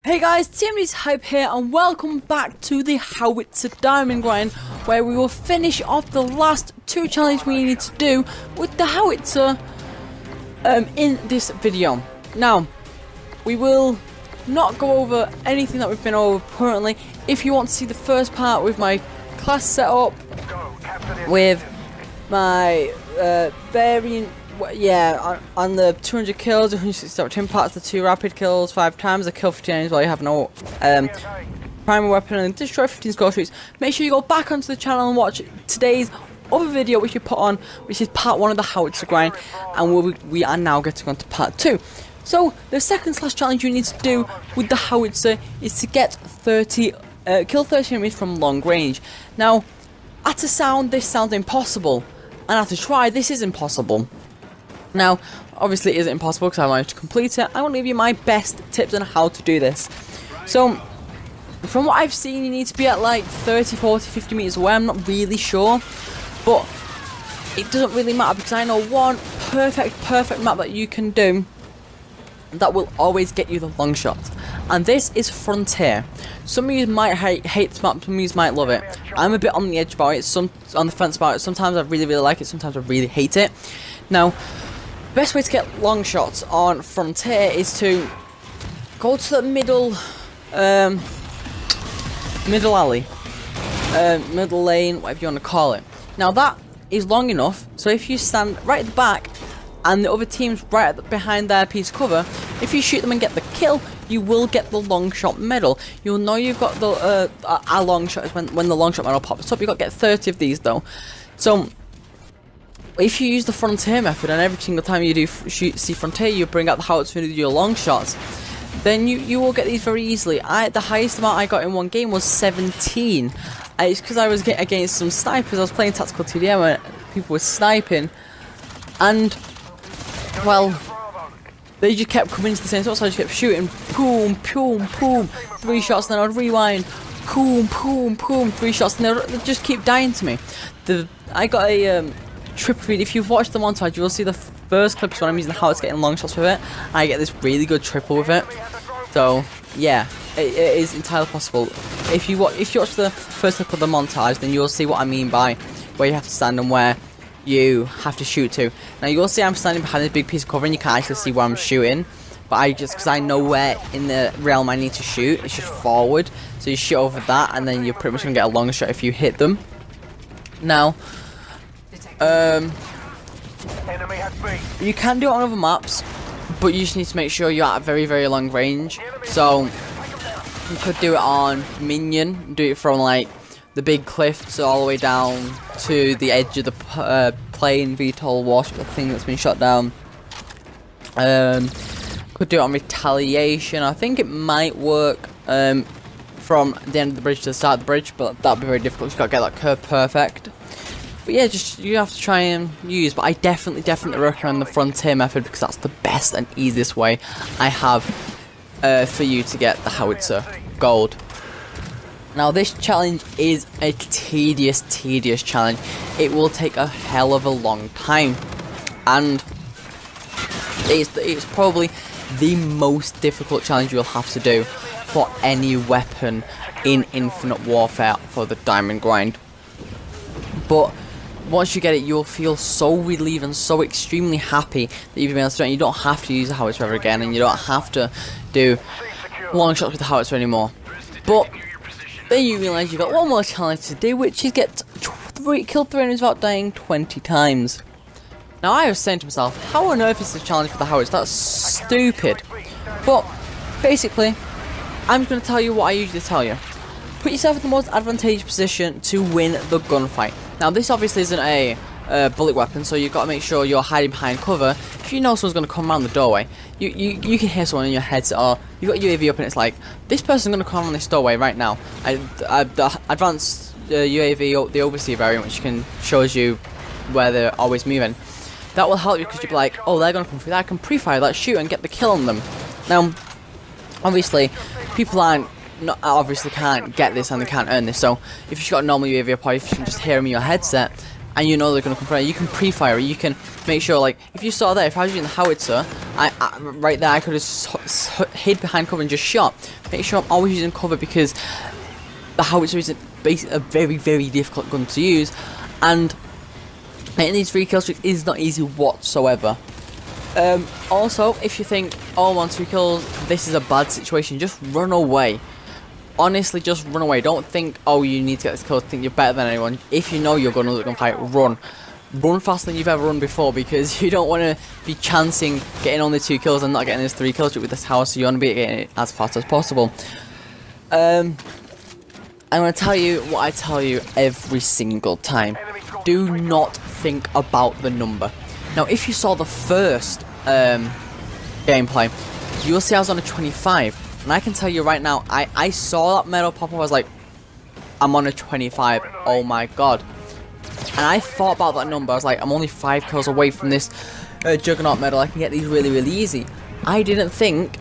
Hey guys, TMD's Hype here and welcome back to the Howitzer Diamond Grind, where we will finish off the last two challenges we need to do with the Howitzer in this video. Now, we will not go over anything that we've been over currently. If you want to see the first part with my class setup, with my variant, on the 200 kills, 167 parts, the 2 rapid kills, 5 times, the kill 15 as well. You have no primary weapon and destroy 15 score streaks. Make sure you go back onto the channel and watch today's other video which we put on, which is part 1 of the Howitzer grind, and we are now getting on to part 2. So the second slash challenge you need to do with the Howitzer is to get kill 30 enemies from long range. Now, at a sound, this sounds impossible, and at a try, this is impossible. Now, obviously it isn't impossible because I managed to complete it. I want to give you my best tips on how to do this. So, from what I've seen, you need to be at like 30, 40, 50 meters away. I'm not really sure, but it doesn't really matter because I know one perfect map that you can do that will always get you the long shot. And this is Frontier. Some of you might hate this map, some of you might love it. I'm a bit on the edge about it, on the fence about it. Sometimes I really like it, sometimes I really hate it. Now, best way to get long shots on Frontier is to go to the middle alley, middle lane, whatever you want to call it. Now that is long enough, so if you stand right at the back and the other team's right behind their piece of cover, if you shoot them and get the kill, you will get the long shot medal. You'll know you've got the a long shot is when the long shot medal pops up. You've got to get 30 of these though. So if you use the Frontier method, and every single time you do see Frontier, you bring out the Howitzer and do your long shots, then you will get these very easily. The highest amount I got in one game was 17. It's because I was against some snipers. I was playing tactical TDM and people were sniping, and well, they just kept coming into the same spot, so I just kept shooting, boom, boom, boom, 3 shots, and then I'd rewind, boom, boom, boom, 3 shots, and they'd just keep dying to me. I got a triple read. If you've watched the montage, you will see the first clips when I'm using how it's getting long shots with it. I get this really good triple with it. So yeah, it is entirely possible. If you watch the first clip of the montage, then you'll see what I mean by where you have to stand and where you have to shoot to. Now you'll see I'm standing behind this big piece of cover and you can't actually see where I'm shooting, but because I know where in the realm I need to shoot, it's just forward, so you shoot over that and then you're pretty much going to get a long shot if you hit them. Now you can do it on other maps, but you just need to make sure you're at a very long range. So you could do it on Minion, do it from like the big cliffs all the way down to the edge of the plane VTOL warship thing that's been shot down. Could do it on Retaliation. I think it might work from the end of the bridge to the start of the bridge, but that'd be very difficult. You've got to get that curve perfect. But yeah, you have to try and use. But I definitely recommend the Frontier method because that's the best and easiest way I have for you to get the Howitzer gold. Now this challenge is a tedious challenge. It will take a hell of a long time, and it's probably the most difficult challenge you'll have to do for any weapon in Infinite Warfare for the Diamond Grind. But once you get it, you'll feel so relieved and so extremely happy that you've been able to do it. You don't have to use the Howitzer ever again, and you don't have to do long shots with the Howitzer anymore. But then you realise you've got one more challenge to do, which is kill 3 enemies without dying 20 times. Now I was saying to myself, how on earth is this challenge for the Howitzer? That's stupid. But basically, I'm going to tell you what I usually tell you. Put yourself in the most advantageous position to win the gunfight. Now this obviously isn't a bullet weapon, so you've got to make sure you're hiding behind cover. If you know someone's going to come around the doorway, you can hear someone in your head, or you've got UAV up and it's like, this person's going to come around this doorway right now. The advanced UAV, the overseer variant, which shows you where they're always moving, that will help you because you'll be like, oh, they're going to come through there, I can pre-fire that shoot and get the kill on them. Now, obviously, people obviously can't get this and they can't earn this, so if you've got a normal UAV up, or if you can just hear them in your headset, and you know they're going to come from there, you can pre-fire. You can make sure, like, if you saw there, if I was using the Howitzer, right there, I could have hid behind cover and just shot. Make sure I'm always using cover, because the Howitzer is basically a very, very difficult gun to use, and getting these 3 kill streaks is not easy whatsoever. Also, if you think, oh, 1, 2 kills, this is a bad situation, just run away. Honestly, just run away. Don't think, oh, you need to get this kill, think you're better than anyone. If you know you're going to lose a gunfight, run. Run faster than you've ever run before, because you don't want to be chancing getting only 2 kills and not getting this 3 kills with this house, so you want to be getting it as fast as possible. I'm going to tell you what I tell you every single time. Do not think about the number. Now, if you saw the first gameplay, you'll see I was on a 25. And I can tell you right now, I saw that medal pop up, I was like, I'm on a 25, oh my god. And I thought about that number, I was like, I'm only 5 kills away from this Juggernaut medal, I can get these really, really easy. I didn't think,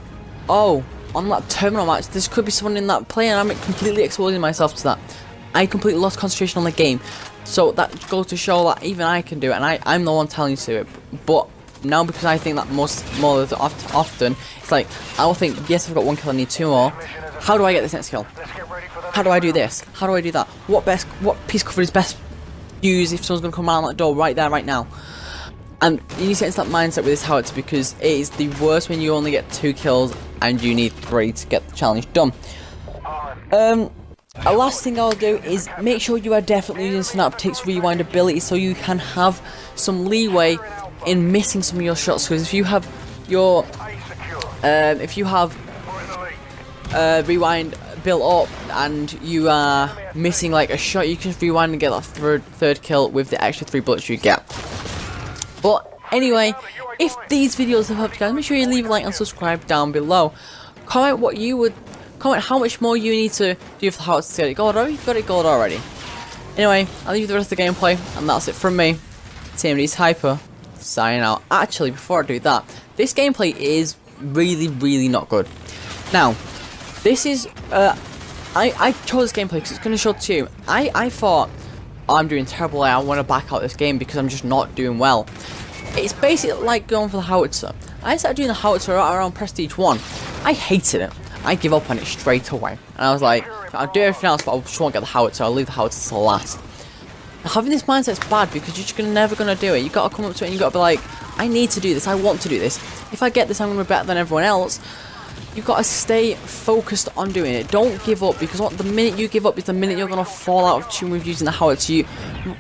oh, on that terminal match, this could be someone in that play, and I'm completely exposing myself to that. I completely lost concentration on the game. So that goes to show that even I can do it, and I'm the one telling you to do it. But now, because I think that more often, it's like, I'll think, yes, I've got 1 kill, I need 2 more. How do I get this next kill? How do I do this? How do I do that? What piece of cover is best used if someone's going to come around that door right there, right now? And you need to get into that mindset with this Howitzer, because it is the worst when you only get 2 kills and you need 3 to get the challenge done. A last thing I'll do is make sure you are definitely using Synaptic's rewind ability, so you can have some leeway in missing some of your shots, because if you have your rewind built up and you are missing like a shot, you can just rewind and get that third kill with the extra 3 bullets you get. But anyway, if these videos have helped you guys, make sure you leave a like and subscribe down below. Comment how much more you need to do for the Howitzer to get it gold, or you've got it gold already. Anyway, I'll leave you the rest of the gameplay, and that's it from me. TMD's Hyper, signing out. Actually, before I do that, this gameplay is really, really not good. Now, this is, I chose this gameplay because it's going to show to you. I thought, oh, I'm doing terrible, I want to back out this game because I'm just not doing well. It's basically like going for the Howitzer. I started doing the Howitzer around Prestige 1. I hated it. I give up on it straight away. And I was like, I'll do everything else, but I just won't get the Howitzer. I'll leave the Howitzer to last. Now, having this mindset is bad, because you're just never going to do it. You've got to come up to it and you've got to be like, I need to do this. I want to do this. If I get this, I'm going to be better than everyone else. You've got to stay focused on doing it. Don't give up, because the minute you give up is the minute you're going to fall out of tune with using the Howitzer.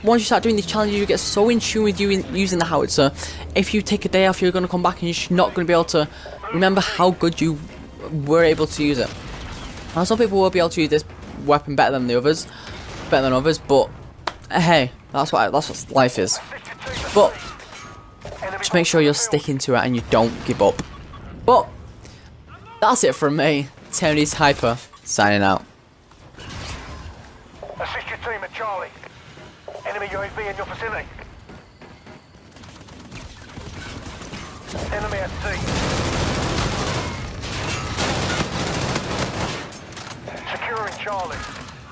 Once you start doing these challenges, you get so in tune with using the Howitzer. If you take a day off, you're going to come back and you're just not going to be able to remember how good you were able to use it. Now, some people will be able to use this weapon better than others, but hey, that's what life is. But just make sure you're sticking to it and you don't give up. But that's it from me, TMD's Hyper, signing out. Assist your team at Charlie. Enemy UAV in your vicinity. Enemy at sea. Securing Charlie.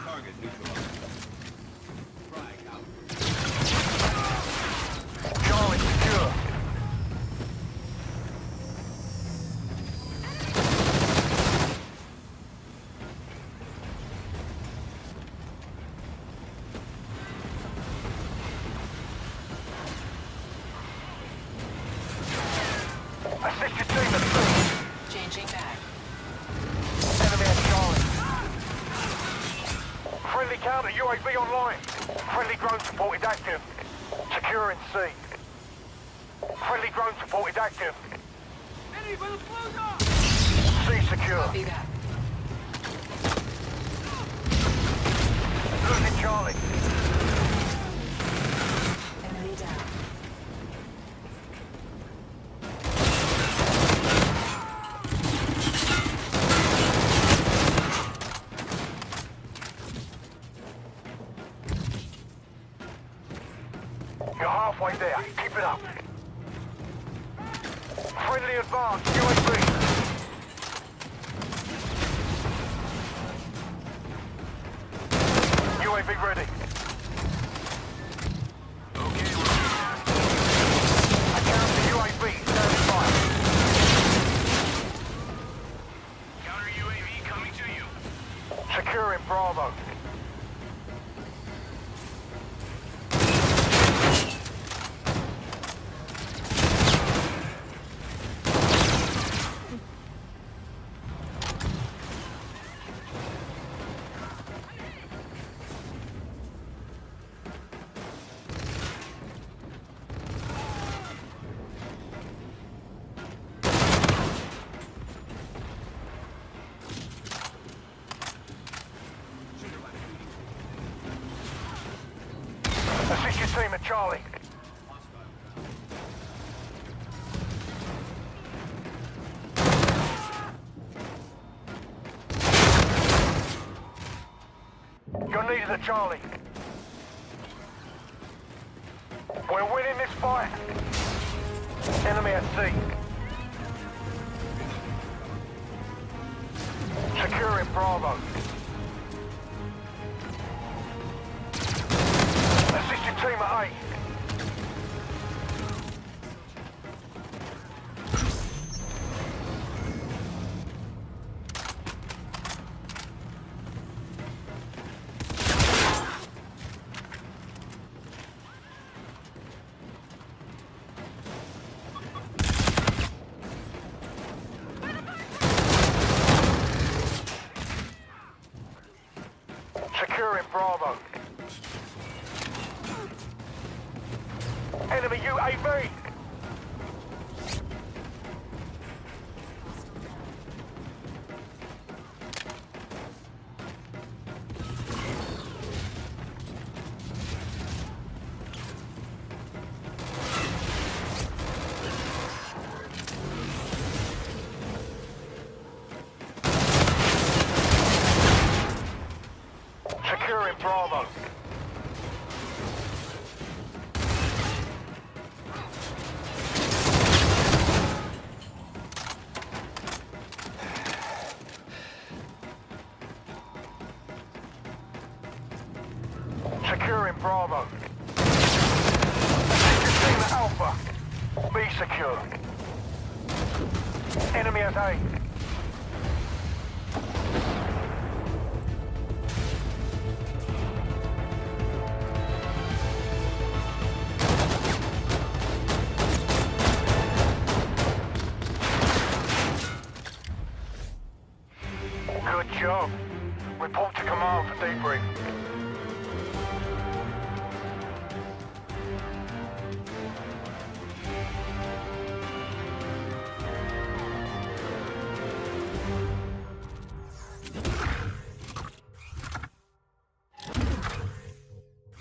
Target neutralized. Frag out. Charlie secure. Assist your team at sea. Changing back. Enemy at Charlie. Friendly counter UAV online. Friendly drone support is active. Securing C. Friendly drone support is active. C secure. Copy that. Losing Charlie. Enemy down. You're halfway there. Keep it up. Friendly advance UAV. UAV ready. Securing Bravo. Assist your team at Charlie. You're needed at Charlie. We're winning this fight. Enemy at sea. Securing Bravo. Assist your team at A. Securing Bravo. Enemy UAV! Securing Bravo. Securing Bravo. Assist your team at Alpha. Be secure. Enemy at A. Good job. Report to command for debrief.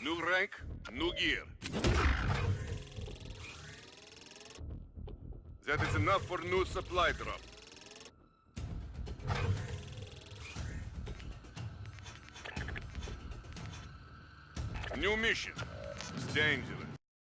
New rank, new gear. That is enough for new supply drop. New mission. It's dangerous.